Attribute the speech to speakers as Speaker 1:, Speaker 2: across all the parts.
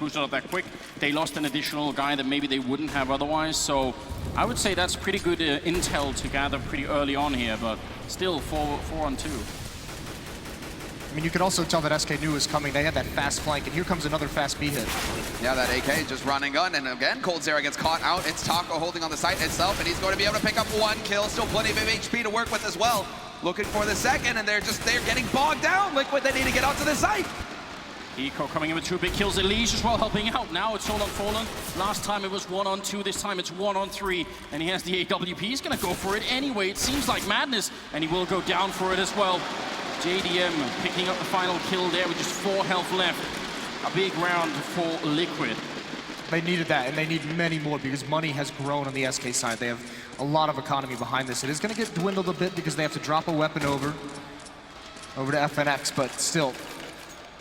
Speaker 1: boosted up that quick. They lost an additional guy that maybe they wouldn't have otherwise. So I would say that's pretty good intel to gather pretty early on here, but still 4-on-2.
Speaker 2: I mean, you could also tell that SK knew it was coming. They had that fast flank, and here comes another fast B hit.
Speaker 3: Yeah, that AK just running gun, and again, coldzera gets caught out. It's Taco holding on the site itself, and he's going to be able to pick up 1 kill. Still plenty of HP to work with as well. Looking for the second, and they're getting bogged down. Liquid, they need to get out to the site.
Speaker 1: Eco coming in with 2 big kills. Elise as well helping out. Now it's all on Fallen. Last time it was 1-on-2. This time it's 1-on-3. And he has the AWP. He's going to go for it anyway. It seems like madness. And he will go down for it as well. JDM picking up the final kill there with just 4 health left. A big round for Liquid.
Speaker 2: They needed that, and they need many more because money has grown on the SK side. They have a lot of economy behind this. It is going to get dwindled a bit because they have to drop a weapon over to FNX, but still,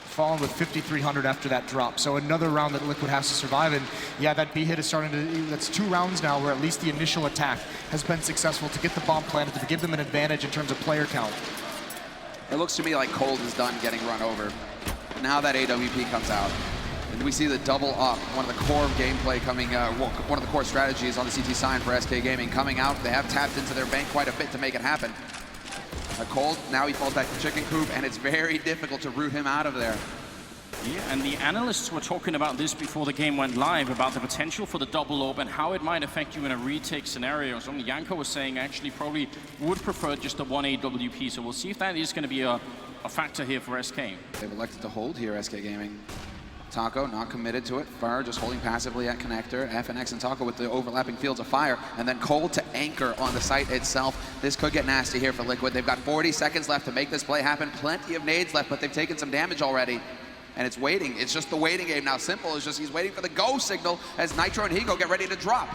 Speaker 2: Fallen with 5,300 after that drop. So another round that Liquid has to survive, and yeah, that B hit is starting to, that's 2 rounds now where at least the initial attack has been successful to get the bomb planted, to give them an advantage in terms of player count.
Speaker 3: It looks to me like Cold is done getting run over. Now that AWP comes out, and we see the double up, one of the core gameplay coming, one of the core strategies on the CT sign for SK Gaming coming out. They have tapped into their bank quite a bit to make it happen. Cold, now he falls back to chicken coop, and it's very difficult to root him out of there.
Speaker 1: Yeah, and the analysts were talking about this before the game went live, about the potential for the double AWP and how it might affect you in a retake scenario. So Yanko was saying actually probably would prefer just the 1 AWP. So we'll see if that is going to be a factor here for SK.
Speaker 3: They've elected to hold here, SK Gaming. Taco not committed to it. Fur just holding passively at connector. FNX and Taco with the overlapping fields of fire. And then Cold to anchor on the site itself. This could get nasty here for Liquid. They've got 40 seconds left to make this play happen. Plenty of nades left, but they've taken some damage already. And it's waiting. It's just the waiting game now. Simple is just he's waiting for the go signal as Nitro and Higo get ready to drop.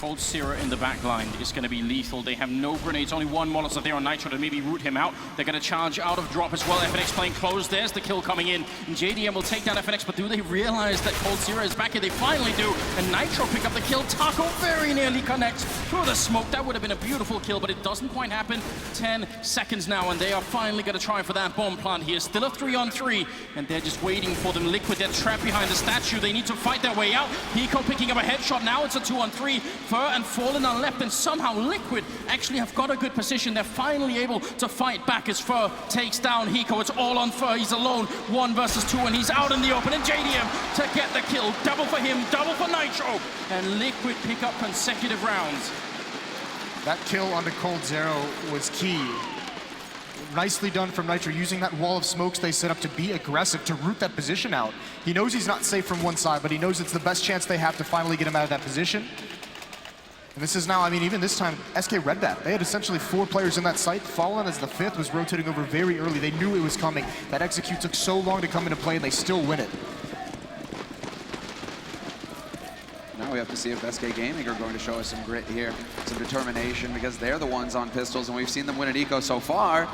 Speaker 1: coldzera in the back line is going to be lethal. They have no grenades, only 1 Molotov there on Nitro to maybe root him out. They're going to charge out of drop as well. FNX playing close. There's the kill coming in. And JDM will take down FNX, but do they realize that coldzera is back here? They finally do. And Nitro pick up the kill. Taco very nearly connects through the smoke. That would have been a beautiful kill, but it doesn't quite happen. 10 seconds now, and they are finally going to try for that bomb plant here. Still a 3-on-3, and they're just waiting for them. Liquid, they're trapped behind the statue. They need to fight their way out. Hiko picking up a headshot. Now it's a 2-on-3. Fur and Fallen on left, and somehow Liquid actually have got a good position. They're finally able to fight back as Fur takes down Hiko. It's all on Fur. He's alone, 1 versus 2, and he's out in the open. And JDM to get the kill. Double for him, double for Nitro. And Liquid pick up consecutive rounds.
Speaker 2: That kill onto coldzera was key. Nicely done from Nitro, using that wall of smokes they set up to be aggressive, to root that position out. He knows he's not safe from one side, but he knows it's the best chance they have to finally get him out of that position. And this is now, I mean, even this time, SK read that. They had essentially 4 players in that site. Fallen as the 5th was rotating over very early. They knew it was coming. That execute took so long to come into play, and they still win it.
Speaker 3: Now we have to see if SK Gaming are going to show us some grit here, some determination, because they're the ones on pistols, and we've seen them win an eco so far.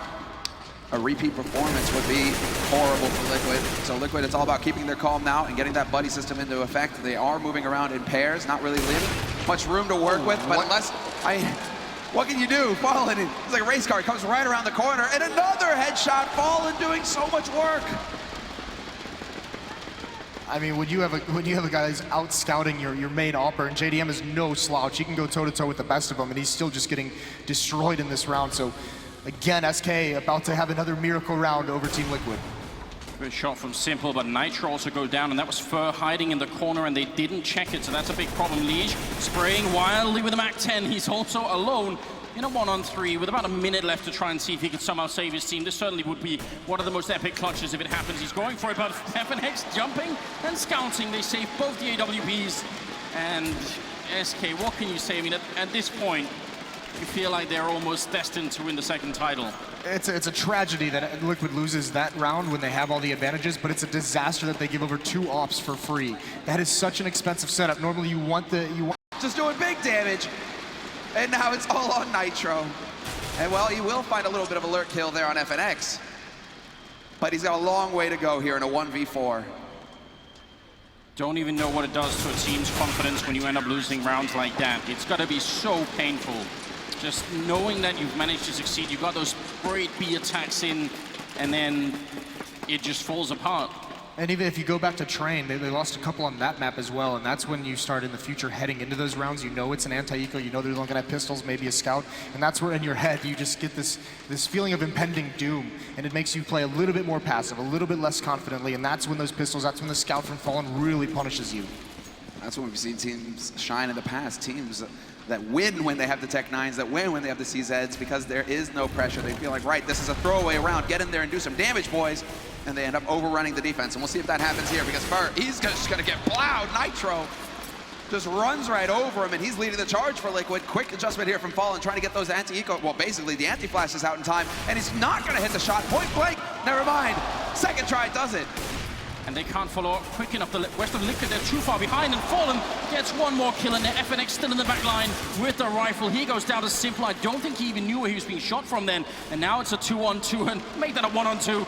Speaker 3: A repeat performance would be horrible for Liquid. So Liquid, it's all about keeping their calm now and getting that buddy system into effect. They are moving around in pairs, not really leaving much room to work with, but what can you do? Fallen, it's like a race car, comes right around the corner, and another headshot. Fallen doing so much work.
Speaker 2: I mean, when you have a guy who's out scouting your main AWPer, and JDM is no slouch. He can go toe-to-toe with the best of them, and he's still just getting destroyed in this round. So, again, SK about to have another miracle round over Team Liquid.
Speaker 1: Good shot from Simple, but Nitro also goes down, and that was Fur hiding in the corner, and they didn't check it, so that's a big problem. Liege spraying wildly with a MAC-10. He's also alone in a 1-on-3 with about a minute left to try and see if he can somehow save his team. This certainly would be one of the most epic clutches if it happens. He's going for it, but FNX jumping and scouting. They save both the AWPs. And SK, what can you say? I mean, at this point, you feel like they're almost destined to win the second title.
Speaker 2: It's a tragedy that Liquid loses that round when they have all the advantages, but it's a disaster that they give over 2 ops for free. That is such an expensive setup. Normally you want
Speaker 3: just doing big damage, and now it's all on Nitro. And well, he will find a little bit of a lurk kill there on FNX, but he's got a long way to go here in a 1v4.
Speaker 1: Don't even know what it does to a team's confidence when you end up losing rounds like that. It's got to be so painful. Just knowing that you've managed to succeed, you've got those great B attacks in, and then it just falls apart.
Speaker 2: And even if you go back to train, they lost a couple on that map as well, and that's when you start in the future heading into those rounds. You know it's an anti-eco, you know they're looking at pistols, maybe a scout, and that's where in your head you just get this feeling of impending doom, and it makes you play a little bit more passive, a little bit less confidently, and that's when those pistols, that's when the scout from Fallen really punishes you.
Speaker 3: That's when we've seen teams shine in the past, teams that win when they have the Tech 9s, that win when they have the CZs, because there is no pressure. They feel like, right, this is a throwaway round, get in there and do some damage, boys. And they end up overrunning the defense. And we'll see if that happens here, because Fur, he's just gonna get plowed. Nitro just runs right over him, and he's leading the charge for Liquid. Quick adjustment here from Fallen, trying to get those anti-eco, well, basically the anti-flashes out in time, and he's not gonna hit the shot. Point blank, never mind. Second try does it.
Speaker 1: And they can't follow up quick enough. The rest of Liquid, they're too far behind, and Fallen gets one more kill, and FNX still in the back line with the rifle. He goes down to Simple. I don't think he even knew where he was being shot from then. And now it's a 2-on-2, and make that a 1-on-2.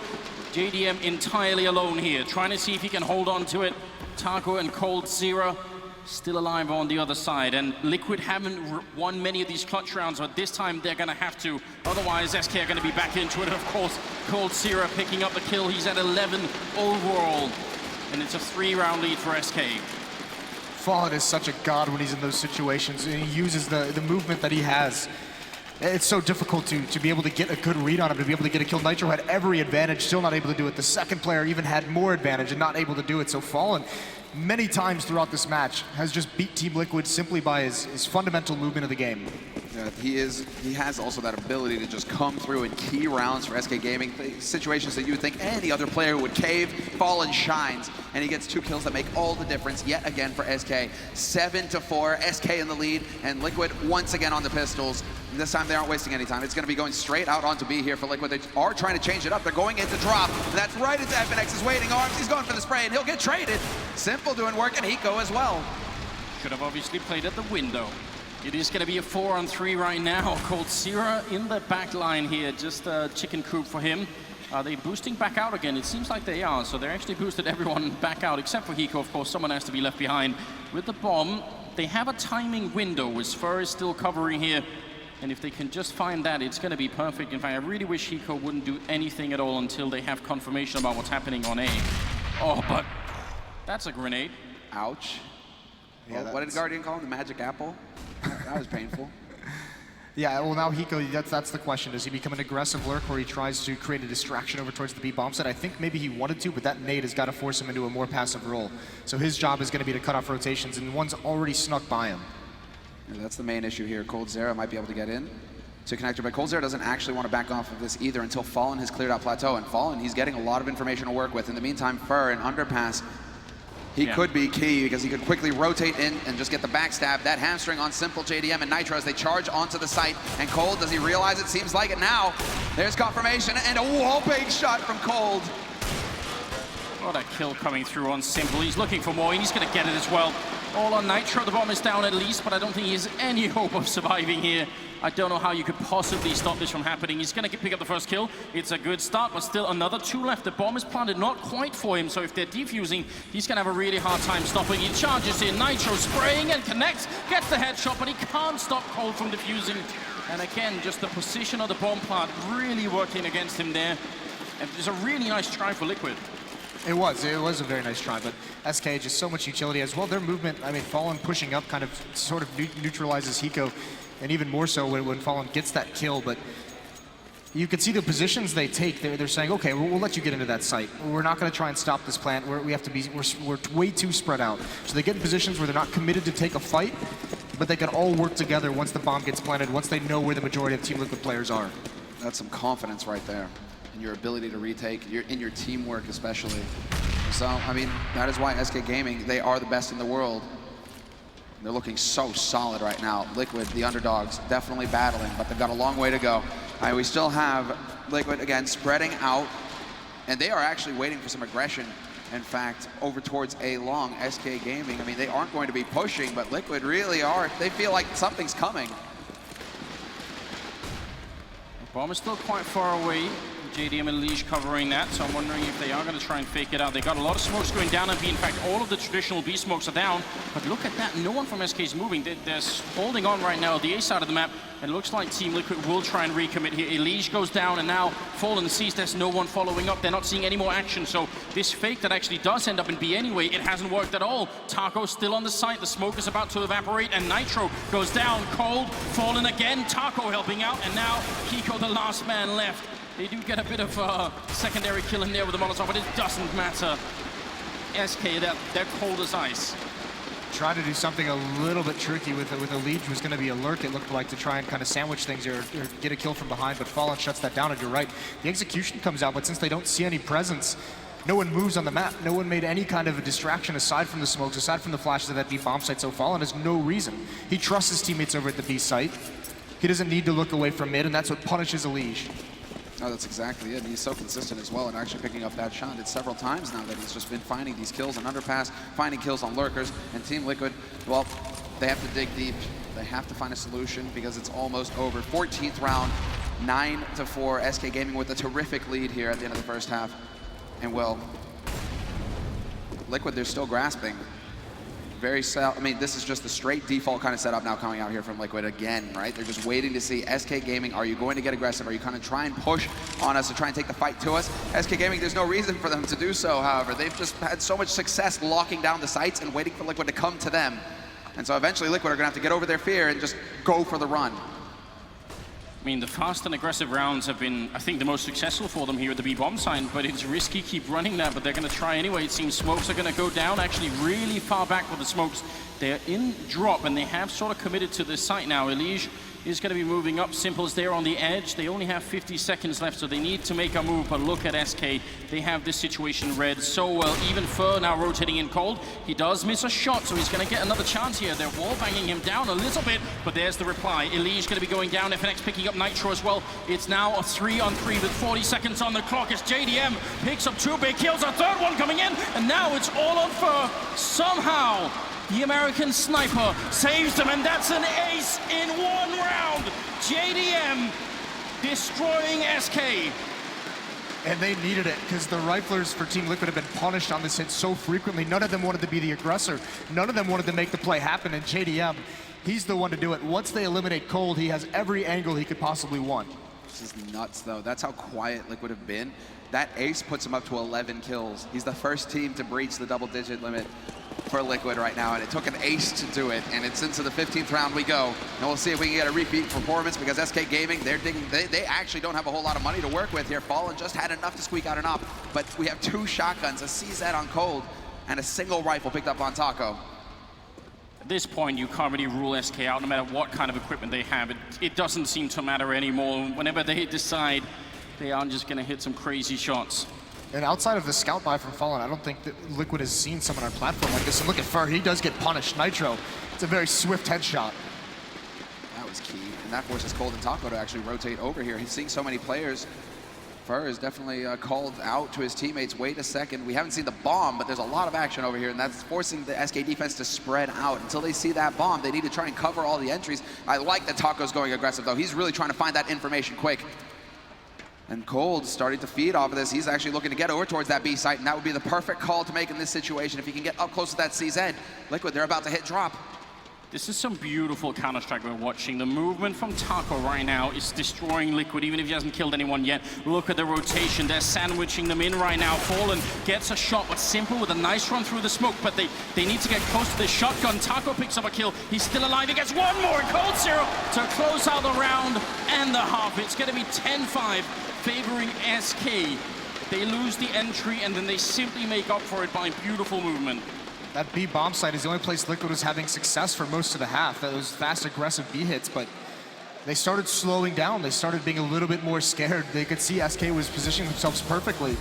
Speaker 1: JDM entirely alone here, trying to see if he can hold on to it. Taco and Cold Zero still alive on the other side, and Liquid haven't won many of these clutch rounds, but this time they're gonna have to. Otherwise, SK are gonna be back into it. And of course, Cold Zero picking up the kill. He's at 11 overall, and it's a 3-round lead for SK.
Speaker 2: Fallen is such a god when he's in those situations, and he uses the movement that he has. It's so difficult to be able to get a good read on him, to be able to get a kill. Nitro had every advantage, still not able to do it. The second player even had more advantage and not able to do it. So Fallen, many times throughout this match, has just beat Team Liquid simply by his fundamental movement of the game.
Speaker 3: Yeah, he has also that ability to just come through in key rounds for SK Gaming. Situations that you would think any other player would cave, Fallen shines, and he gets 2 kills that make all the difference yet again for SK. 7-4, SK in the lead, and Liquid once again on the pistols. This time they aren't wasting any time. It's going to be going straight out onto B here for Liquid. They are trying to change it up. They're going into drop. And that's right into FNX's waiting arms. He's going for the spray, and he'll get traded. Simple doing work, and Hiko as well. Should
Speaker 1: have obviously played at the window. It is going to be a 4-on-3 right now. Cold Zero in the back line here. Just a chicken coop for him. Are they boosting back out again? It seems like they are. So they're actually boosted everyone back out, except for Hiko, of course. Someone has to be left behind. With the bomb, they have a timing window, as Fur is still covering here. And if they can just find that, it's going to be perfect. In fact, I really wish Hiko wouldn't do anything at all until they have confirmation about what's happening on A. Oh, but that's a grenade.
Speaker 3: Ouch. Yeah, what did Guardian call him? The magic apple? That was painful.
Speaker 2: Yeah, well now Hiko, that's the question. Does he become an aggressive lurk where he tries to create a distraction over towards the B bomb site? I think maybe he wanted to, but that nade has got to force him into a more passive role. So his job is going to be to cut off rotations, and one's already snuck by him.
Speaker 3: Yeah, that's the main issue here. Cold Zero might be able to get in to connector, but Cold Zero doesn't actually want to back off of this either until Fallen has cleared out Plateau. And Fallen, he's getting a lot of information to work with. In the meantime, Fur and Underpass, he could be key because he could quickly rotate in and just get the backstab. That hamstring on Simple, JDM, and Nitro as they charge onto the site. And Cold, does he realize it? Seems like it now. There's confirmation and a wall-bait shot from Cold.
Speaker 1: What a kill coming through on Simple. He's looking for more, and he's going to get it as well. All on Nitro. The bomb is down at least, but I don't think he has any hope of surviving here. I don't know how you could possibly stop this from happening. He's going to pick up the first kill. It's a good start, but still another 2 left. The bomb is planted not quite for him, so if they're defusing, he's going to have a really hard time stopping. He charges in, Nitro spraying and connects, gets the headshot, but he can't stop Cold from defusing. And again, just the position of the bomb plant really working against him there. And it's a really nice try for Liquid.
Speaker 2: It was a very nice try, but SK just so much utility as well. Their movement, I mean, Fallen pushing up kind of sort of neutralizes Hiko, and even more so when Fallen gets that kill, but you can see the positions they take. They're saying, okay, we'll let you get into that site. We're not going to try and stop this plant. We're way too spread out. So they get in positions where they're not committed to take a fight, but they can all work together once the bomb gets planted, once they know where the majority of Team Liquid players are.
Speaker 3: That's some confidence right there. And your ability to retake, in your teamwork especially. So, I mean, that is why SK Gaming, they are the best in the world. They're looking so solid right now. Liquid, the underdogs, definitely battling, but they've got a long way to go. We still have Liquid, again, spreading out, and they are actually waiting for some aggression. In fact, over towards A long, SK Gaming, I mean, they aren't going to be pushing, but Liquid really are. They feel like something's coming.
Speaker 1: Bomb is still quite far away. JDM and Liege covering that, so I'm wondering if they are going to try and fake it out. They got a lot of smokes going down and B. In fact, all of the traditional B smokes are down. But look at that, no one from SK is moving. They're holding on right now, the A side of the map. It looks like Team Liquid will try and recommit here. Liege goes down, and now Fallen sees there's no one following up. They're not seeing any more action, so this fake that actually does end up in B anyway, it hasn't worked at all. Taco still on the site, the smoke is about to evaporate, and Nitro goes down. Cold, Fallen again, Taco helping out, and now Kiko, the last man left. They do get a bit of a secondary kill in there with the Molotov, but it doesn't matter. SK, they're cold as ice.
Speaker 2: Try to do something a little bit tricky with a Liege was going to be a lurk, it looked like, to try and kind of sandwich things or get a kill from behind, but Fallen shuts that down, and you're right. The execution comes out, but since they don't see any presence, no one moves on the map. No one made any kind of a distraction aside from the smokes, aside from the flashes of that B bomb site, so Fallen has no reason. He trusts his teammates over at the B site. He doesn't need to look away from mid, and that's what punishes a Liege.
Speaker 3: No, that's exactly it. And he's so consistent as well in actually picking up that shot. It's several times now that he's just been finding these kills on underpass, finding kills on lurkers, and Team Liquid, well, they have to dig deep. They have to find a solution because it's almost over. 14th round, 9-4. SK Gaming with a terrific lead here at the end of the first half. And well, Liquid, they're still grasping. I mean, this is just the straight default kind of setup now coming out here from Liquid again, right? They're just waiting to see SK Gaming, are you going to get aggressive? Are you kind of try and push on us to try and take the fight to us? SK Gaming, there's no reason for them to do so, however. They've just had so much success locking down the sites and waiting for Liquid to come to them. And so eventually Liquid are going to have to get over their fear and just go for the run.
Speaker 1: I mean, the fast and aggressive rounds have been, I think, the most successful for them here at the B-bomb sign, but it's risky, keep running that, but they're going to try anyway. It seems smokes are going to go down, actually really far back with the smokes. They're in drop, and they have sort of committed to this site now. Liege is going to be moving up. Simple's there on the edge. They only have 50 seconds left, so they need to make a move, but look at SK. They have this situation read so well. Even Fur now rotating in cold. He does miss a shot, so he's going to get another chance here. They're wall banging him down a little bit, but there's the reply. Liege going to be going down. FNX picking up Nitro as well. It's now a 3-on-3 with 40 seconds on the clock as JDM picks up 2 big kills, a third one coming in, and now it's all on Fur. Somehow, the American sniper saves them, and that's an ace in 1 round. JDM destroying SK.
Speaker 2: And they needed it, because the riflers for Team Liquid have been punished on this hit so frequently. None of them wanted to be the aggressor. None of them wanted to make the play happen, and JDM, he's the one to do it. Once they eliminate Cold, he has every angle he could possibly want.
Speaker 3: This is nuts, though. That's how quiet Liquid have been. That ace puts him up to 11 kills. He's the first team to breach the double-digit limit for Liquid right now, and it took an ace to do it, and it's into the 15th round we go. And we'll see if we can get a repeat performance, because SK Gaming, they actually don't have a whole lot of money to work with here. Fallen just had enough to squeak out an op, but we have 2 shotguns, a CZ on Cold, and a single rifle picked up on Taco.
Speaker 1: At this point, you can't really rule SK out, no matter what kind of equipment they have. It doesn't seem to matter anymore. Whenever they decide, they are just going to hit some crazy shots.
Speaker 2: And outside of the scout buy from Fallen, I don't think that Liquid has seen someone on a platform like this. And look at Fur, he does get punished. Nitro, it's a very swift headshot.
Speaker 3: That was key, and that forces Cold and Taco to actually rotate over here. He's seeing so many players. Fur is definitely called out to his teammates. Wait a second, we haven't seen the bomb, but there's a lot of action over here, and that's forcing the SK defense to spread out. Until they see that bomb, they need to try and cover all the entries. I like that Taco's going aggressive, though. He's really trying to find that information quick. And Cold starting to feed off of this. He's actually looking to get over towards that B site, and that would be the perfect call to make in this situation if he can get up close to that CZ. Liquid, they're about to hit drop.
Speaker 1: This is some beautiful Counter-Strike we're watching. The movement from Taco right now is destroying Liquid, even if he hasn't killed anyone yet. Look at the rotation. They're sandwiching them in right now. Fallen gets a shot, but Simple with a nice run through the smoke, but they need to get close to this shotgun. Taco picks up a kill. He's still alive. He gets one more. Cold Zero to close out the round and the half. It's going to be 10-5 favoring SK. They lose the entry, and then they simply make up for it by beautiful movement.
Speaker 2: That B bomb site is the only place Liquid was having success for most of the half. Those fast, aggressive B hits, but they started slowing down. They started being a little bit more scared. They could see SK was positioning themselves perfectly.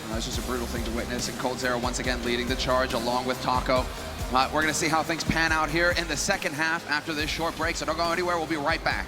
Speaker 3: That's just a brutal thing to witness, and Cold Zero once again leading the charge along with Taco. We're going to see how things pan out here in the second half after this short break, so don't go anywhere. We'll be right back.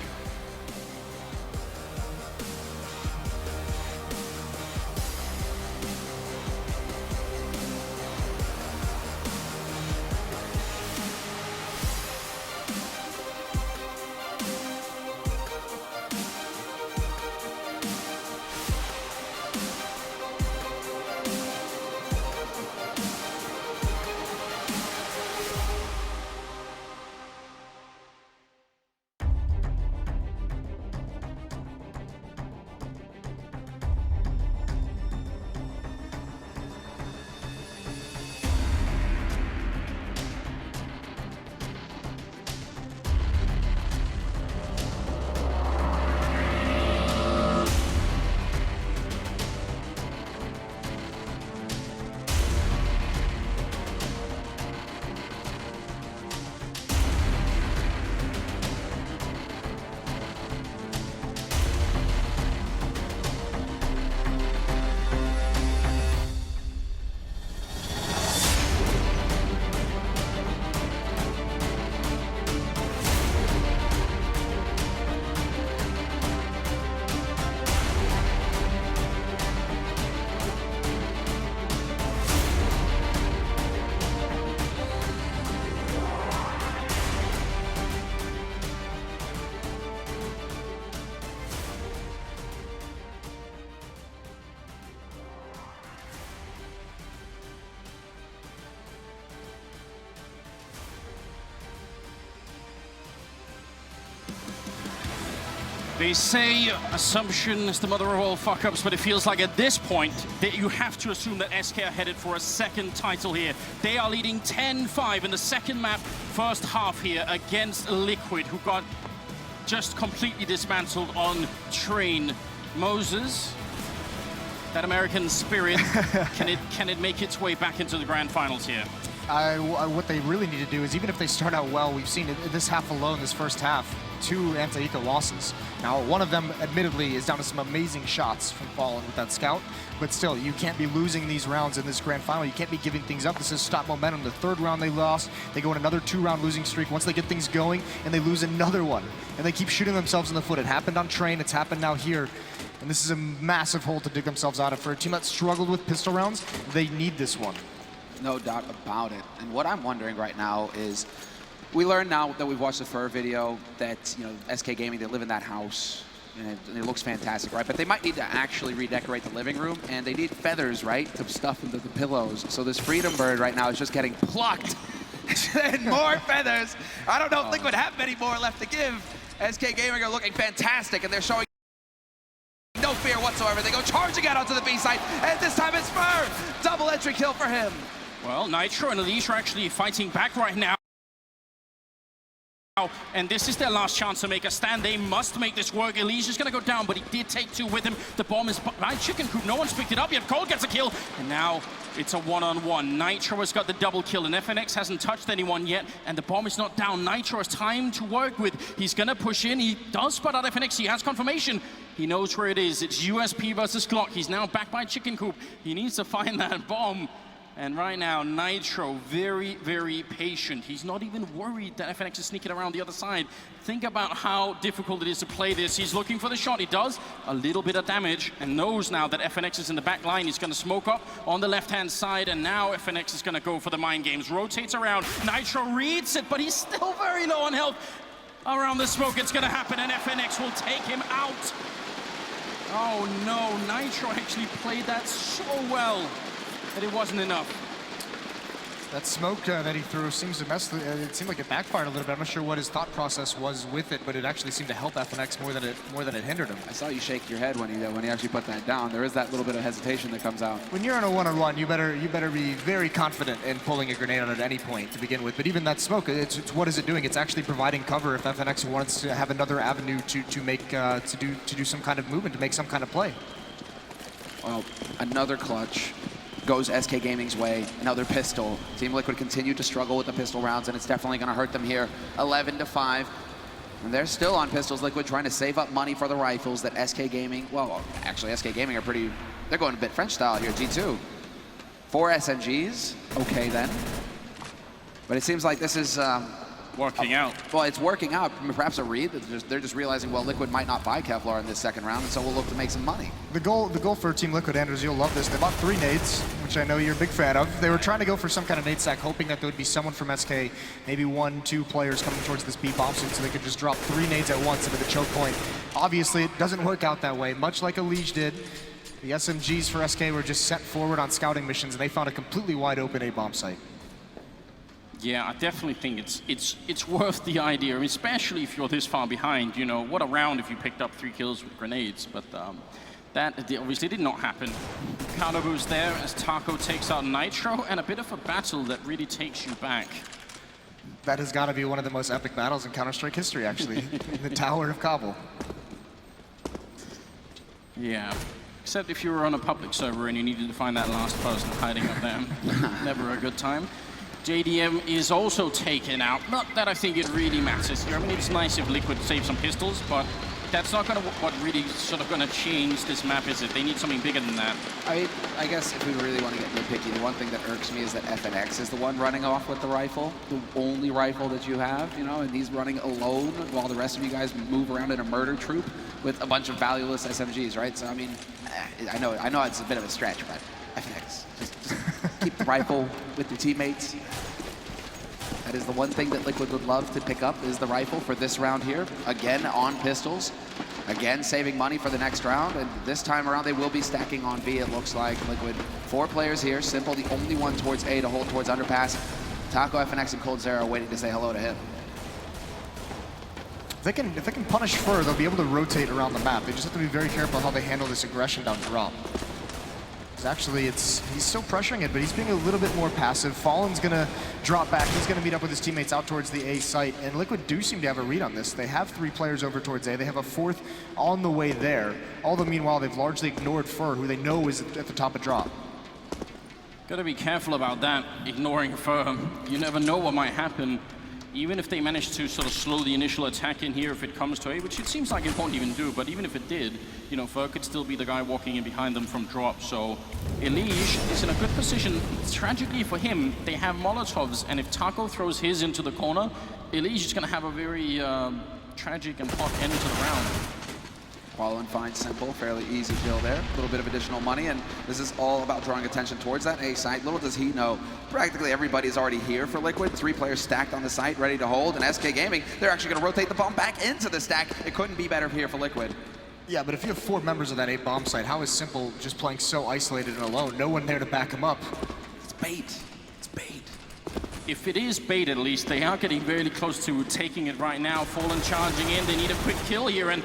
Speaker 1: They say assumption is the mother of all fuck-ups, but it feels like at this point that you have to assume that SK are headed for a second title here. They are leading 10-5 in the second map, first half here against Liquid, who got just completely dismantled on Train. Moses, that American spirit, can it make its way back into the grand finals here?
Speaker 2: What they really need to do is, even if they start out well, we've seen it this half alone, this first half, 2 anti-eco losses. Now, one of them, admittedly, is down to some amazing shots from Fallen with that scout, but still, you can't be losing these rounds in this grand final. You can't be giving things up. This is stop momentum. The third round they lost, they go on another 2-round losing streak once they get things going, and they lose another one. And they keep shooting themselves in the foot. It happened on Train, it's happened now here. And this is a massive hole to dig themselves out of. For a team that struggled with pistol rounds, they need this one.
Speaker 3: No doubt about it. And what I'm wondering right now is, we learned now that we've watched the Fur video that, you know, SK Gaming, they live in that house, and it looks fantastic, right? But they might need to actually redecorate the living room, and they need feathers, right, to stuff into the pillows. So this Freedom Bird right now is just getting plucked. And more feathers. I don't know if Liquid have many more left to give. SK Gaming are looking fantastic, and they're showing no fear whatsoever. They go charging out onto the B side, and this time it's Fur. Double entry kill for him.
Speaker 1: Well, Nitro and Elise are actually fighting back right now. And this is their last chance to make a stand. They must make this work. Elise is going to go down, but he did take 2 with him. The bomb is behind Chicken Coop. No one's picked it up yet. Cole gets a kill. And now it's a one-on-one. Nitro has got the double kill, and FNX hasn't touched anyone yet. And the bomb is not down. Nitro has time to work with. He's going to push in. He does spot out FNX. He has confirmation. He knows where it is. It's USP versus Glock. He's now back by Chicken Coop. He needs to find that bomb. And right now, Nitro, very, very patient. He's not even worried that FNX is sneaking around the other side. Think about how difficult it is to play this. He's looking for the shot. He does a little bit of damage and knows now that FNX is in the back line. He's going to smoke up on the left-hand side, and now FNX is going to go for the mind games. Rotates around. Nitro reads it, but he's still very low on health. Around the smoke, it's going to happen, and FNX will take him out. Oh, no. Nitro actually played that so well. But it wasn't enough.
Speaker 2: That smoke that he threw seems to mess. It seemed like it backfired a little bit. I'm not sure what his thought process was with it, but it actually seemed to help FNX more than it hindered him.
Speaker 3: I saw you shake your head when he actually put that down. There is that little bit of hesitation that comes out.
Speaker 2: When you're on a one-on-one, you better be very confident in pulling a grenade out at any point to begin with. But even that smoke, it's what is it doing? It's actually providing cover if FNX wants to have another avenue to do some kind of movement, to make some kind of play.
Speaker 3: Well, another clutch goes SK Gaming's way. Another pistol. Team Liquid continued to struggle with the pistol rounds, and it's definitely going to hurt them here. 11-5. And they're still on pistols. Liquid trying to save up money for the rifles that SK Gaming, well, actually SK Gaming are they're going a bit French style here, G2. 4 SMGs, okay then. But it seems like this is
Speaker 1: working out.
Speaker 3: Well, it's working out. Perhaps a read. They're just realizing, well, Liquid might not buy Kevlar in this second round, and so we'll look to make some money.
Speaker 2: The goal for Team Liquid, Anders, you'll love this. They bought 3 nades, which I know you're a big fan of. They were trying to go for some kind of nade stack, hoping that there would be someone from SK, maybe 1-2 players coming towards this B bomb suit, so they could just drop 3 nades at once into the choke point. Obviously, it doesn't work out that way, much like Elige did. The SMGs for SK were just sent forward on scouting missions, and they found a completely wide open A bomb site.
Speaker 1: Yeah, I definitely think it's worth the idea, especially if you're this far behind. You know, what a round if you picked up 3 kills with grenades, but that obviously did not happen. Carnivoo's there as Taco takes out Nitro, and a bit of a battle that really takes you back.
Speaker 2: That has got to be one of the most epic battles in Counter-Strike history, actually. In the Tower of Kabul.
Speaker 1: Yeah. Except if you were on a public server and you needed to find that last person hiding up there. Never a good time. JDM is also taken out. Not that I think it really matters here. I mean, it's nice if Liquid saves some pistols, but that's not going to what really sort of going to change this map, is it? They need something bigger than that.
Speaker 3: I guess if we really want to get nitpicky, the one thing that irks me is that FNX is the one running off with the rifle, the only rifle that you have, you know, and he's running alone while the rest of you guys move around in a murder troop with a bunch of valueless SMGs, right? So I mean, I know it's a bit of a stretch, but FNX, just keep the rifle with your teammates. That is the one thing that Liquid would love to pick up, is the rifle for this round here. Again, on pistols. Again, saving money for the next round. And this time around, they will be stacking on B, it looks like. Liquid, 4 players here. Simple, the only one towards A to hold towards underpass. Taco, FNX, and Cold Zero waiting to say hello to him.
Speaker 2: If they can punish Fur, they'll be able to rotate around the map. They just have to be very careful how they handle this aggression down drop. Actually, he's still pressuring it, but he's being a little bit more passive. Fallen's gonna drop back. He's gonna meet up with his teammates out towards the A site, and Liquid do seem to have a read on this. They have 3 players over towards A. They have a 4th on the way there. Although, meanwhile, they've largely ignored Fur, who they know is at the top of drop.
Speaker 1: Gotta be careful about that, ignoring Fur. You never know what might happen. Even if they manage to sort of slow the initial attack in here if it comes to A, which it seems like it won't even do, but even if it did, you know, Fur could still be the guy walking in behind them from drop. So Elige is in a good position. Tragically for him, they have Molotovs, and if Taco throws his into the corner, Elige is gonna have a very tragic and hot end to the round.
Speaker 3: Fallen finds Simple, fairly easy kill there. A little bit of additional money, and this is all about drawing attention towards that A site. Little does he know, practically everybody is already here for Liquid. 3 players stacked on the site, ready to hold, and SK Gaming, they're actually going to rotate the bomb back into the stack. It couldn't be better here for Liquid.
Speaker 2: Yeah, but if you have 4 members of that A bomb site, how is Simple just playing so isolated and alone? No one there to back him up.
Speaker 3: It's bait. It's bait.
Speaker 1: If it is bait, at least, they are getting very close to taking it right now. Fallen charging in, they need a quick kill here, and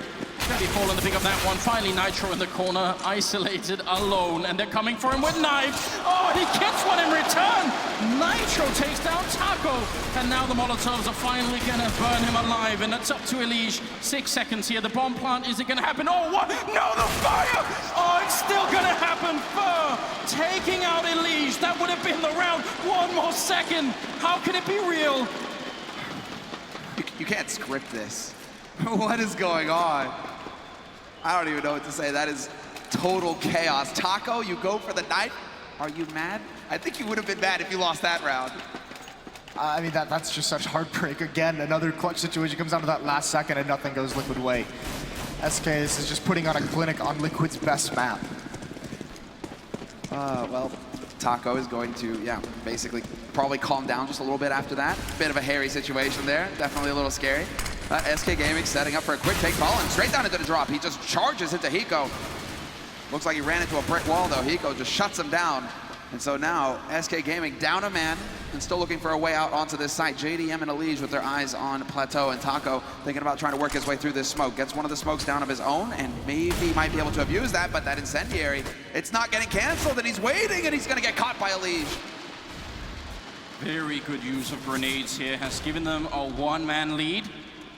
Speaker 1: Gonna be Fallen to pick up that one. Finally, Nitro in the corner, isolated, alone, and they're coming for him with knives. Oh, he gets one in return. Nitro takes down Taco, and now the Molotovs are finally gonna burn him alive, and it's up to Elige. 6 seconds here. The bomb plant, is it gonna happen? Oh, what? No, the fire! Oh, it's still gonna happen. Fur taking out Elige. That would have been the round. 1 more second. How can it be real?
Speaker 3: You can't script this. What is going on? I don't even know what to say. That is total chaos. Taco, you go for the knife. Are you mad? I think you would have been mad if you lost that round.
Speaker 2: I mean, that's just such heartbreak. Again, another clutch situation comes down to that last second and nothing goes Liquid way. SK, this is just putting on a clinic on Liquid's best map.
Speaker 3: Well, Taco is going to, basically probably calm down just a little bit after that. Bit of a hairy situation there. Definitely a little scary. SK Gaming setting up for a quick take. Fallen straight down into the drop. He just charges into Hiko. Looks like he ran into a brick wall, though. Hiko just shuts him down. And so now, SK Gaming down a man and still looking for a way out onto this site. JDM and Elige with their eyes on Plateau, and Taco thinking about trying to work his way through this smoke. Gets one of the smokes down of his own, and maybe might be able to have used that, but that incendiary, it's not getting canceled, and he's waiting, and he's gonna get caught by Elige.
Speaker 1: Very good use of grenades here, has given them a one-man lead.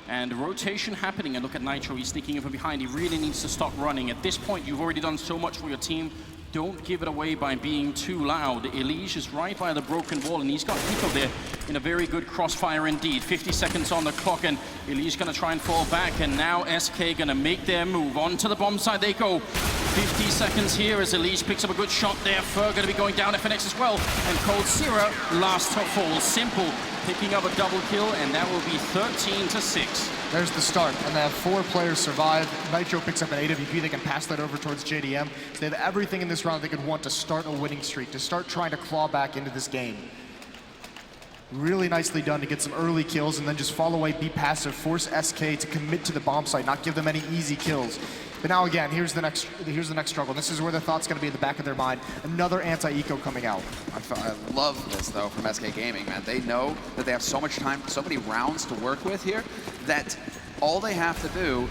Speaker 1: And rotation happening, and look at Nitro, he's sneaking in from behind. He really needs to stop running. At this point, you've already done so much for your team. Don't give it away by being too loud. Elige is right by the broken wall, and he's got Hiko there in a very good crossfire indeed. 50 seconds on the clock, and Elige gonna try and fall back, and now SK gonna make their move. Onto the bomb side they go. 50 seconds here as Elige picks up a good shot there. Fur gonna be going down, FNX as well. And Cold Sierra, last to fall. Simple picking up a double kill, and that will be 13-6.
Speaker 2: There's the start, and they have 4 players survive. Nitro picks up an AWP. They can pass that over towards JDM. So they have everything in this round they could want to start a winning streak, to start trying to claw back into this game. Really nicely done to get some early kills and then just fall away, be passive, force SK to commit to the bomb site, not give them any easy kills. But now again, here's the next struggle. This is where the thought's going to be in the back of their mind. Another anti-eco coming out.
Speaker 3: I love this though from SK Gaming, man. They know that they have so much time, so many rounds to work with here, that all they have to do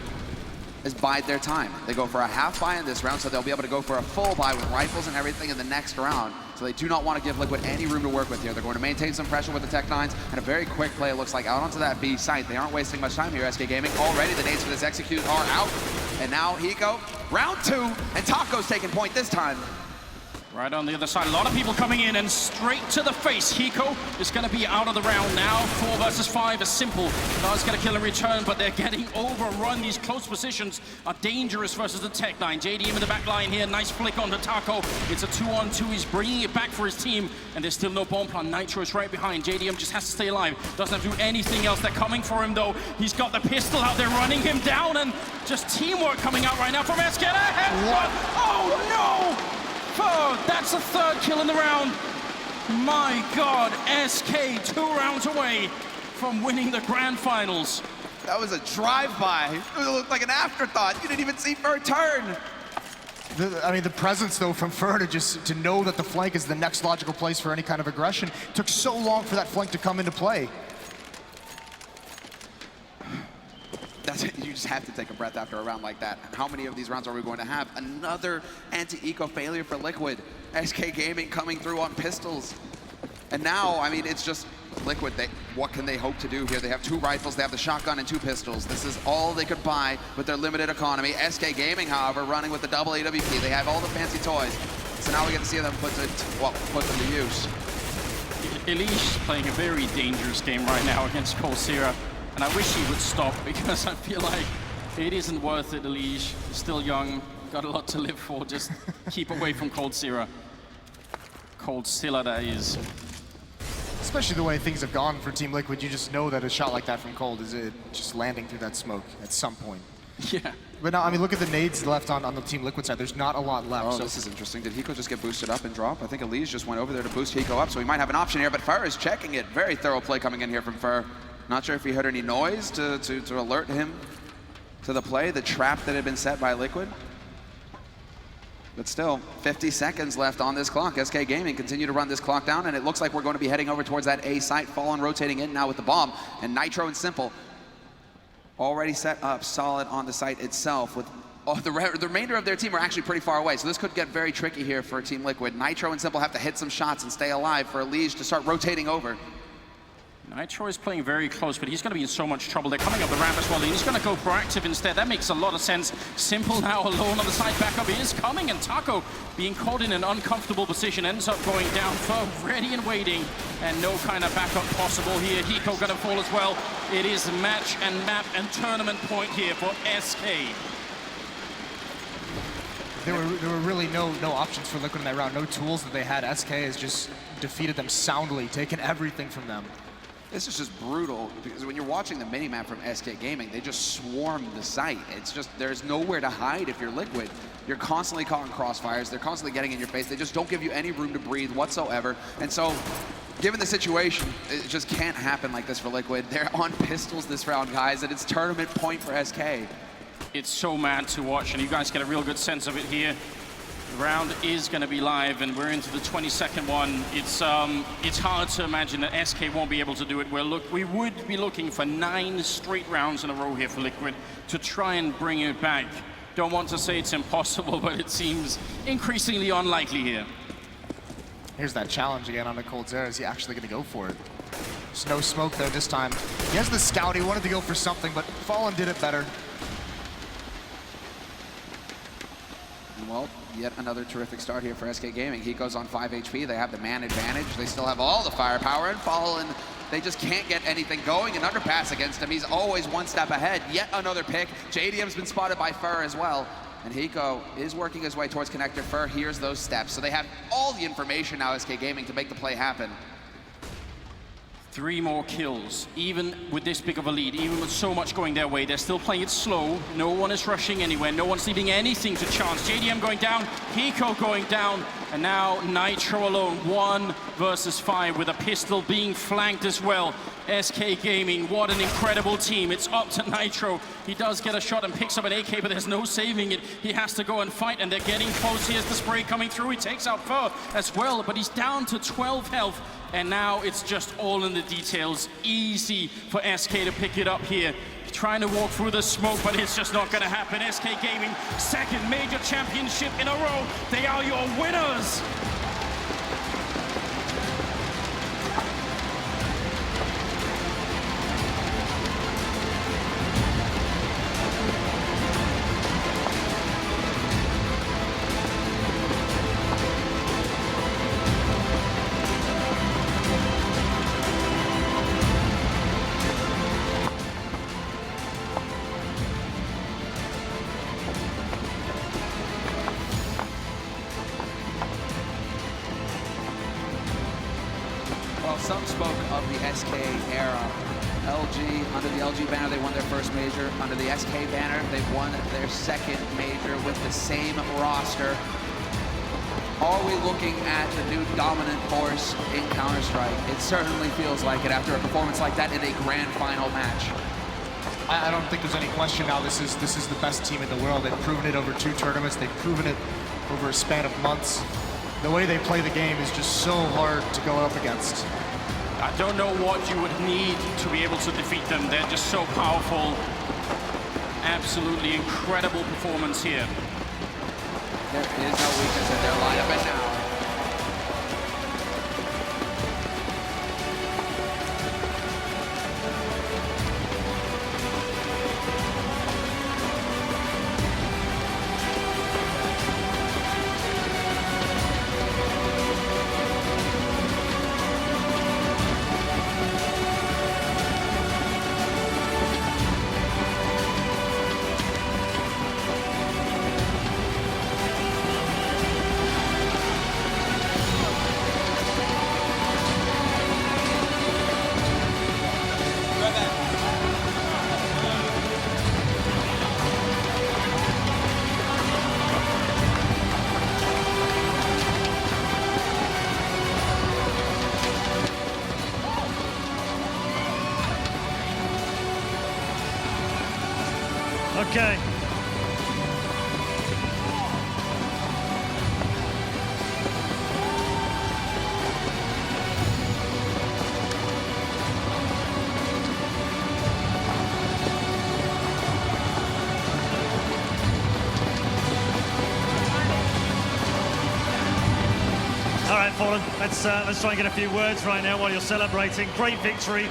Speaker 3: is bide their time. They go for a half buy in this round, so they'll be able to go for a full buy with rifles and everything in the next round. So they do not want to give Liquid any room to work with here. They're going to maintain some pressure with the Tech 9s, and a very quick play, it looks like, out onto that B site. They aren't wasting much time here, SK Gaming. Already the nades for this execute are out. And now Hiko, round 2, and Taco's taking point this time.
Speaker 1: Right on the other side, a lot of people coming in and straight to the face. Hiko is going to be out of the round now. 4 versus 5 is simple. Nars going to kill in return, but they're getting overrun. These close positions are dangerous versus the Tech 9. JDM in the back line here. Nice flick onto Taco. It's a 2-on-2. He's bringing it back for his team, and there's still no bomb plant. Nitro is right behind. JDM just has to stay alive. Doesn't have to do anything else. They're coming for him, though. He's got the pistol out there running him down, and just teamwork coming out right now from SK. Oh, no! Oh, that's the 3rd kill in the round. My God, SK 2 rounds away from winning the grand finals.
Speaker 3: That was a drive-by. It looked like an afterthought. You didn't even see Fur turn.
Speaker 2: I mean, the presence, though, from Fur to know that the flank is the next logical place for any kind of aggression. Took so long for that flank to come into play.
Speaker 3: you just have to take a breath after a round like that. How many of these rounds are we going to have? Another anti-eco failure for Liquid. SK Gaming coming through on pistols. And now, I mean, it's just Liquid. What can they hope to do here? They have 2 rifles, they have the shotgun and 2 pistols. This is all they could buy with their limited economy. SK Gaming, however, running with the double AWP. They have all the fancy toys. So now we get to see them put them to use.
Speaker 1: Elish playing a very dangerous game right now against Coldzera, and I wish he would stop because I feel like it isn't worth it, Elish. He's still young, got a lot to live for. Just keep away from Coldzera. Coldzera, that is.
Speaker 2: Especially the way things have gone for Team Liquid, you just know that a shot like that from Cold is just landing through that smoke at some point.
Speaker 1: Yeah.
Speaker 2: But now, I mean, look at the nades left on the Team Liquid side. There's not a lot left.
Speaker 3: Oh,
Speaker 2: so
Speaker 3: this is interesting. Did Hiko just get boosted up and drop? I think Elise just went over there to boost Hiko up, so he might have an option here, but Fur is checking it. Very thorough play coming in here from Fur. Not sure if he heard any noise to alert him to the play, the trap that had been set by Liquid. But still, 50 seconds left on this clock. SK Gaming continue to run this clock down, and it looks like we're going to be heading over towards that A site. Fallen rotating in now with the bomb, and Nitro and Simple already set up solid on the site itself. With the remainder of their team are actually pretty far away, so this could get very tricky here for Team Liquid. Nitro and Simple have to hit some shots and stay alive for Elige to start rotating over.
Speaker 1: Nitro is playing very close, but he's going to be in so much trouble. They're coming up the ramp as well, and he's going to go proactive instead. That makes a lot of sense. Simple now alone on the side. Backup is coming, and Taco, being caught in an uncomfortable position, ends up going down for ready and waiting, and no kind of backup possible here. Hiko going to fall as well. It is match and map and tournament point here for SK.
Speaker 2: There were really no options for Liquid in that round, no tools that they had. SK has just defeated them soundly, taken everything from them.
Speaker 3: This is just brutal, because when you're watching the minimap from SK Gaming, they just swarm the site. It's just, there's nowhere to hide if you're Liquid. You're constantly caught in crossfires, they're constantly getting in your face, they just don't give you any room to breathe whatsoever. And so, given the situation, it just can't happen like this for Liquid. They're on pistols this round, guys, and it's tournament point for SK.
Speaker 1: It's so mad to watch, and you guys get a real good sense of it here. The round is going to be live, and we're into the 22nd one. It's hard to imagine that SK won't be able to do it. We would be looking for 9 straight rounds in a row here for Liquid to try and bring it back. Don't want to say it's impossible, but it seems increasingly unlikely here.
Speaker 2: Here's that challenge again on the Coldzera. Is he actually going to go for it? There's no smoke there this time. He has the scout. He wanted to go for something, but Fallen did it better.
Speaker 3: Well, yet another terrific start here for SK Gaming. Hiko's on 5 HP. They have the man advantage. They still have all the firepower, and Fallen, they just can't get anything going. An underpass against him. He's always one step ahead. Yet another pick. JDM's been spotted by Fur as well. And Hiko is working his way towards connector. Fur hears those steps. So they have all the information now, SK Gaming, to make the play happen.
Speaker 1: 3 more kills, even with this big of a lead, even with so much going their way. They're still playing it slow. No one is rushing anywhere. No one's leaving anything to chance. JDM going down, Hiko going down, and now Nitro alone, 1 versus 5 with a pistol being flanked as well. SK Gaming, what an incredible team. It's up to Nitro. He does get a shot and picks up an AK, but there's no saving it. He has to go and fight, and they're getting close. Here's the spray coming through. He takes out Fur as well, but he's down to 12 health. And now it's just all in the details. Easy for SK to pick it up here. Trying to walk through the smoke, but it's just not going to happen. SK Gaming, 2nd major championship in a row. They are your winners.
Speaker 3: Some spoke of the SK era. LG, under the LG banner, they won their 1st major. Under the SK banner, they've won their 2nd major with the same roster. Are we looking at the new dominant force in Counter-Strike? It certainly feels like it after a performance like that in a grand final match.
Speaker 2: I don't think there's any question now. This is the best team in the world. They've proven it over 2 tournaments. They've proven it over a span of months. The way they play the game is just so hard to go up against.
Speaker 1: I don't know what you would need to be able to defeat them. They're just so powerful. absolutely incredible performance here.
Speaker 3: There is no weakness in their lineup, and now
Speaker 4: Okay. All right, Fallen, let's try and get a few words right now while you're celebrating. Great victory,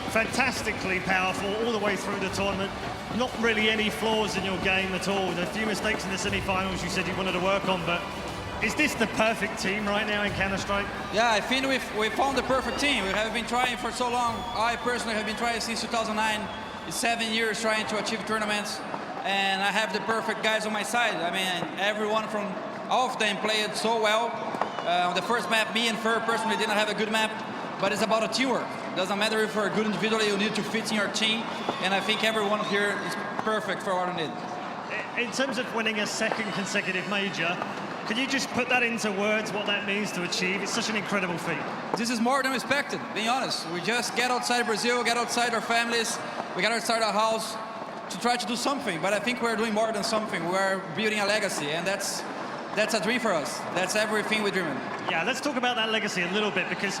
Speaker 4: fantastically powerful all the way through the tournament. Not really any flaws in your game at all. There are a few mistakes in the semi-finals you said you wanted to work on, but is this the perfect team right now in Counter-Strike?
Speaker 5: Yeah, I think we found the perfect team. We have been trying for so long. I personally have been trying since 2009. It's 7 years trying to achieve tournaments, and I have the perfect guys on my side. I mean, everyone from all of them played so well. On the first map, me and Fer personally didn't have a good map, but it's about a teamwork. Doesn't matter if you're good individually, you need to fit in your team, and I think everyone here is perfect for what we need.
Speaker 4: In terms of winning a second consecutive major, can you just put that into words, what that means to achieve? It's such an incredible feat.
Speaker 5: This is more than expected, being honest. We just get outside Brazil, get outside our families, we get outside our house to try to do something, but I think we're doing more than something. We're building a legacy, and that's a dream for us. That's everything we dream in.
Speaker 4: Yeah, let's talk about that legacy a little bit, because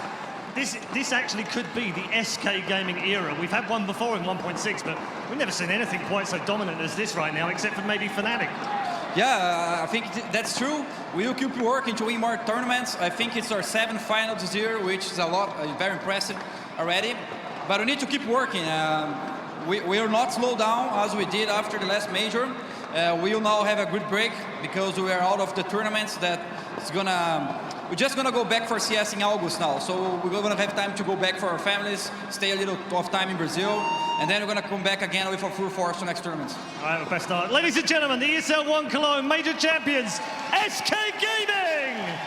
Speaker 4: this actually could be the SK gaming era. We've had one before in 1.6, but we've never seen anything quite so dominant as this right now, except for maybe Fnatic.
Speaker 5: Yeah, I think that's true. We will keep working to win more tournaments. I think it's our 7th final this year, which is a lot, very impressive already. But we need to keep working. We will not slow down as we did after the last major. We will now have a good break because we are out of the tournaments. We're just gonna go back for CS in August now. So we're gonna have time to go back for our families, stay a little of time in Brazil, and then we're gonna come back again with our full force to next tournaments.
Speaker 4: All right, well, best start. Ladies and gentlemen, the ESL 1 Cologne major champions, SK Gaming!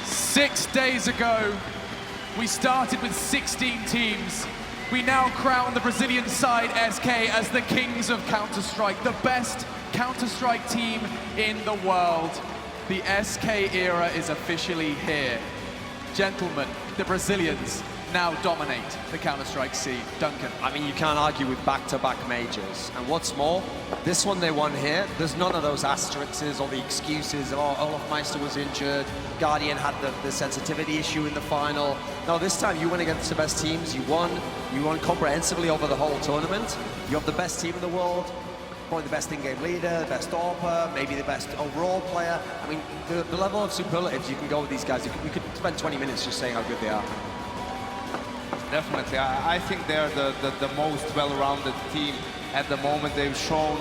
Speaker 6: Six days ago, we started with 16 teams. We now crown the Brazilian side, SK, as the kings of Counter-Strike, the best Counter-Strike team in the world. The SK era is officially here. Gentlemen, the Brazilians now dominate the Counter-Strike scene. Duncan.
Speaker 7: I mean, you can't argue with back-to-back majors. And what's more, this one they won here, there's none of those asterisks or the excuses, oh, Olaf Meister was injured, Guardian had the sensitivity issue in the final. No, this time you went against the best teams, you won comprehensively over the whole tournament. You have the best team in the world, probably the best in-game leader, the best AWPer, maybe the best overall player. I mean, the level of superlatives you can go with these guys, we could spend 20 minutes just saying how good they are.
Speaker 8: Definitely, I think they're the most well-rounded team at the moment. They've shown,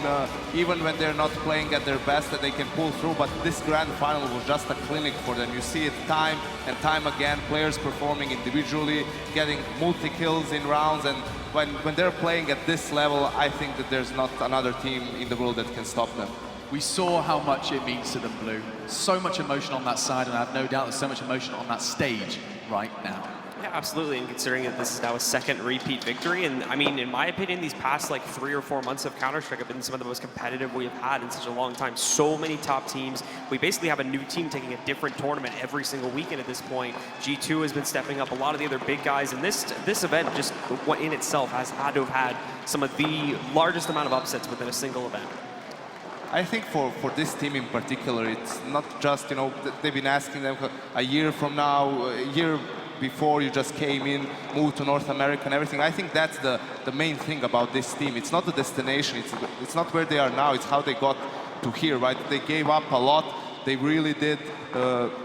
Speaker 8: even when they're not playing at their best, that they can pull through, but this grand final was just a clinic for them. You see it time and time again, players performing individually, getting multi-kills in rounds, and when they're playing at this level, I think that there's not another team in the world that can stop them.
Speaker 6: We saw how much it means to them, Blue. So much emotion on that side, and I have no doubt there's so much emotion on that stage right now.
Speaker 9: Yeah, absolutely, and considering that this is now a second repeat victory, and I mean, in my opinion, these past like 3 or 4 months of Counter-Strike have been some of the most competitive we have had in such a long time. So many top teams. We basically have a new team taking a different tournament every single weekend at this point. G2 has been stepping up, a lot of the other big guys, and this event just in itself has had to have had some of the largest amount of upsets within a single event.
Speaker 8: I think for this team in particular, it's not just, you know, they've been asking them a year from now, a year before you just came in, moved to North America and everything. I think that's the main thing about this team. It's not the destination, it's not where they are now, it's how they got to here, right? They gave up a lot. They really did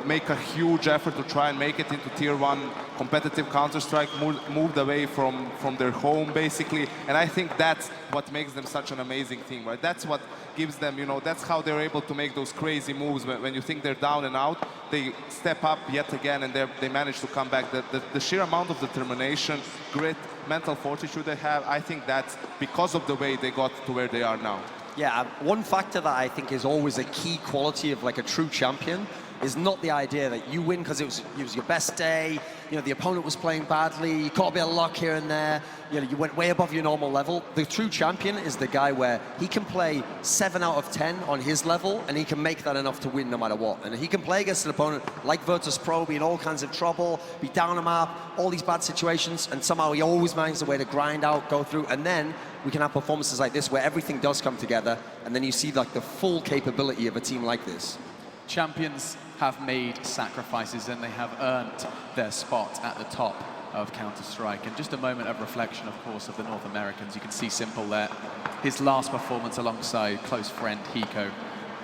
Speaker 8: make a huge effort to try and make it into Tier 1 competitive Counter-Strike, moved away from their home, basically. And I think that's what makes them such an amazing team, right? That's what gives them, you know, that's how they're able to make those crazy moves. When you think they're down and out, they step up yet again and they manage to come back. The sheer amount of determination, grit, mental fortitude they have, I think that's because of the way they got to where they are now.
Speaker 7: Yeah, one factor that I think is always a key quality of like a true champion is not the idea that you win because it was your best day, you know, the opponent was playing badly, you caught a bit of luck here and there, you know, you went way above your normal level. The true champion is the guy where he can play 7 out of 10 on his level and he can make that enough to win no matter what. And he can play against an opponent like Virtus Pro, be in all kinds of trouble, be down a map, all these bad situations, and somehow he always finds a way to grind out, go through, and then we can have performances like this where everything does come together, and then you see like the full capability of a team like this.
Speaker 6: Champions have made sacrifices and they have earned their spot at the top of Counter-Strike. And just a moment of reflection, of course, of the North Americans. You can see Simple there, his last performance alongside close friend Hiko.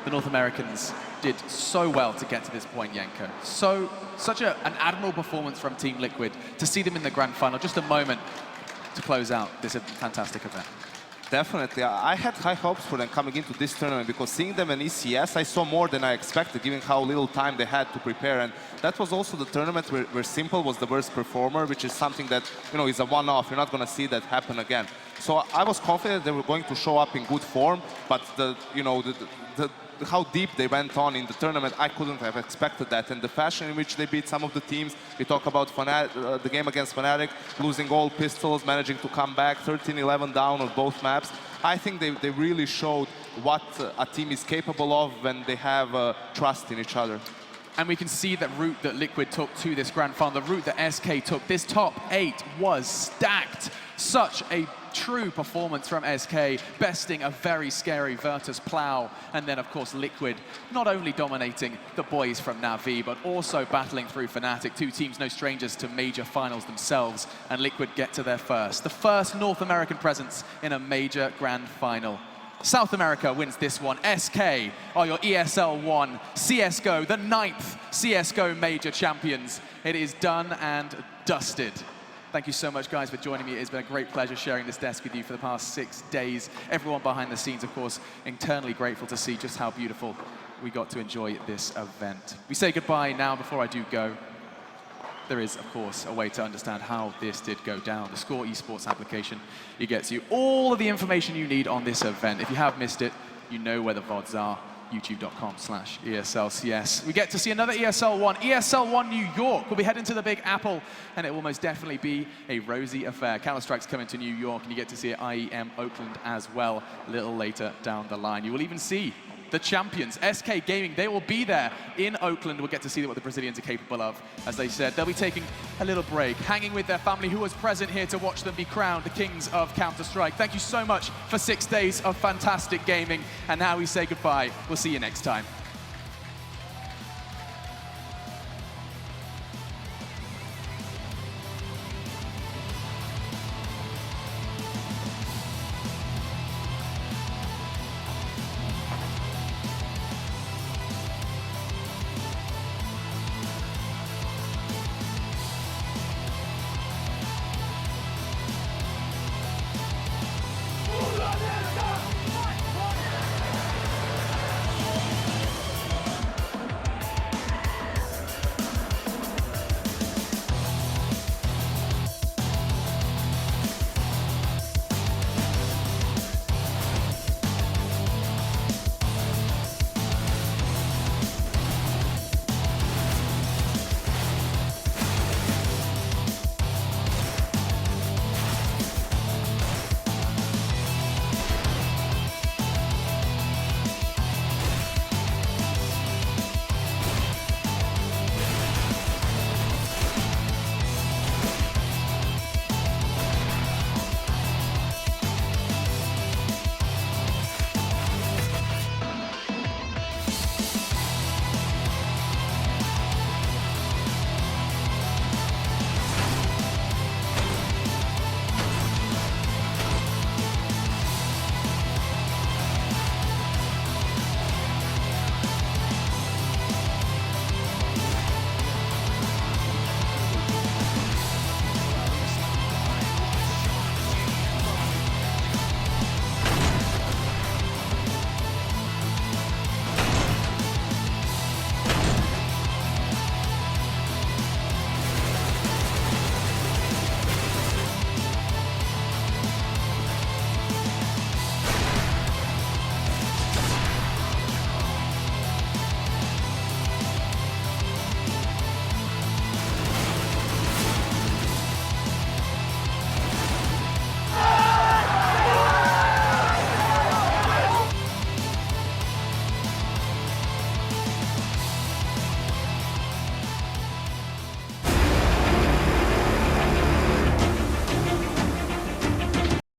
Speaker 6: The North Americans did so well to get to this point, Yenko. Such an admirable performance from Team Liquid to see them in the grand final. Just a moment to close out this fantastic event.
Speaker 8: Definitely. I had high hopes for them coming into this tournament because seeing them in ECS, I saw more than I expected, given how little time they had to prepare. And that was also the tournament where Simple was the worst performer, which is something that, you know, is a one-off. You're not going to see that happen again. So I was confident they were going to show up in good form, but how deep they went on in the tournament, I couldn't have expected that. And the fashion in which they beat some of the teams, we talk about the game against Fnatic, losing all pistols, managing to come back, 13-11 down on both maps. I think they really showed what a team is capable of when they have trust in each other.
Speaker 6: And we can see that route that Liquid took to this grand final, the route that SK took. This top 8 was stacked. Such a true performance from SK, besting a very scary Virtus Plow. And then, of course, Liquid not only dominating the boys from Na'Vi, but also battling through Fnatic. Two teams no strangers to major finals themselves. And Liquid get to their first. The first North American presence in a major grand final. South America wins this one. SK are your ESL 1 CSGO, the 9th CSGO major champions. It is done and dusted. Thank you so much, guys, for joining me. It's been a great pleasure sharing this desk with you for the past 6 days. Everyone behind the scenes, of course, internally grateful to see just how beautiful we got to enjoy this event. We say goodbye now before I do go. There is, of course, a way to understand how this did go down. The Score Esports application, it gets you all of the information you need on this event. If you have missed it, you know where the VODs are, youtube.com/ESLCS. We get to see another ESL 1, ESL 1 New York. We'll be heading to the Big Apple, and it will most definitely be a rosy affair. Counter-Strike's coming to New York, and you get to see it IEM Oakland as well a little later down the line. You will even see the champions, SK Gaming. They will be there in Oakland. We'll get to see what the Brazilians are capable of. As they said, they'll be taking a little break, hanging with their family who was present here to watch them be crowned the kings of Counter-Strike. Thank you so much for 6 days of fantastic gaming. And now we say goodbye. We'll see you next time.